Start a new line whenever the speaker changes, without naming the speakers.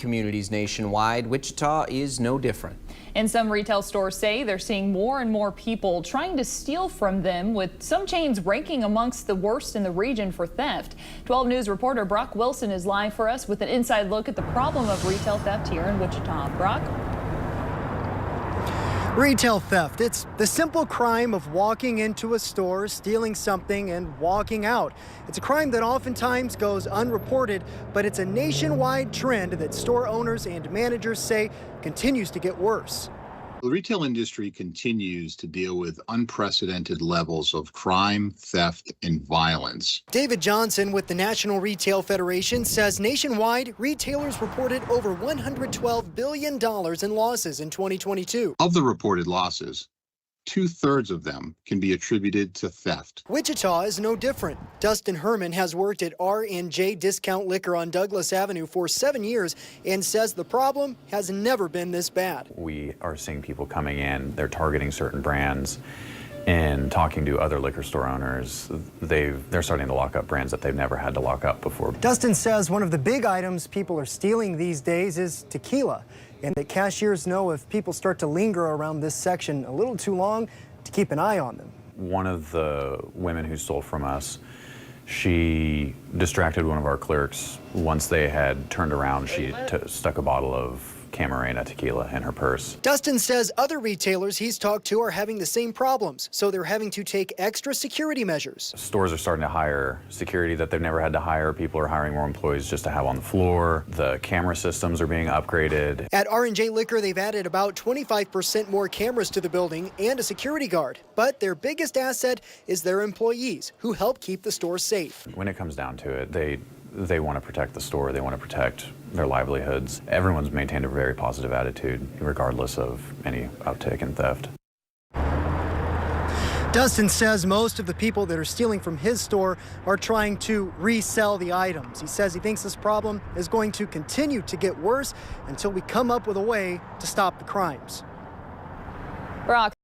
communities nationwide. Wichita is no different.
And some retail stores say they're seeing more and more people trying to steal from them, with some chains ranking amongst the worst in the region for theft. 12 News reporter Brock Wilson is live for us with an inside look at the problem of retail theft here in Wichita. Brock?
Retail theft. It's the simple crime of walking into a store, stealing something, and walking out. It's a crime that oftentimes goes unreported, but it's a nationwide trend that store owners and managers say continues to get worse.
The retail industry continues to deal with unprecedented levels of crime, theft, and violence.
David Johnson with the National Retail Federation says nationwide, retailers reported over $112 billion in losses in 2022.
Of the reported losses, 2/3 of them can be attributed to theft.
Wichita is no different. Dustin Herman has worked at R&J Discount Liquor on Douglas Avenue for 7 years and says the problem has never been this bad.
We are seeing people coming in, they're targeting certain brands, and talking to other liquor store owners, they're starting to lock up brands that they've never had to lock up before.
Dustin says one of the big items people are stealing these days is tequila, and that cashiers know if people start to linger around this section a little too long to keep an eye on them.
One of the women who stole from us, she distracted one of our clerks. Once they had turned around, she stuck a bottle of Camarena tequila in her purse.
Dustin says other retailers he's talked to are having the same problems, so they're having to take extra security measures.
Stores are starting to hire security that they've never had to hire. People are hiring more employees just to have on the floor. The camera systems are being upgraded.
At R&J Liquor, they've added about 25% more cameras to the building and a security guard. But their biggest asset is their employees, who help keep the store safe.
When it comes down to it, they want to protect the store, they want to protect their livelihoods. Everyone's maintained a very positive attitude, regardless of any uptick in theft.
Dustin says most of the people that are stealing from his store are trying to resell the items. He says he thinks this problem is going to continue to get worse until we come up with a way to stop the crimes.
Brock.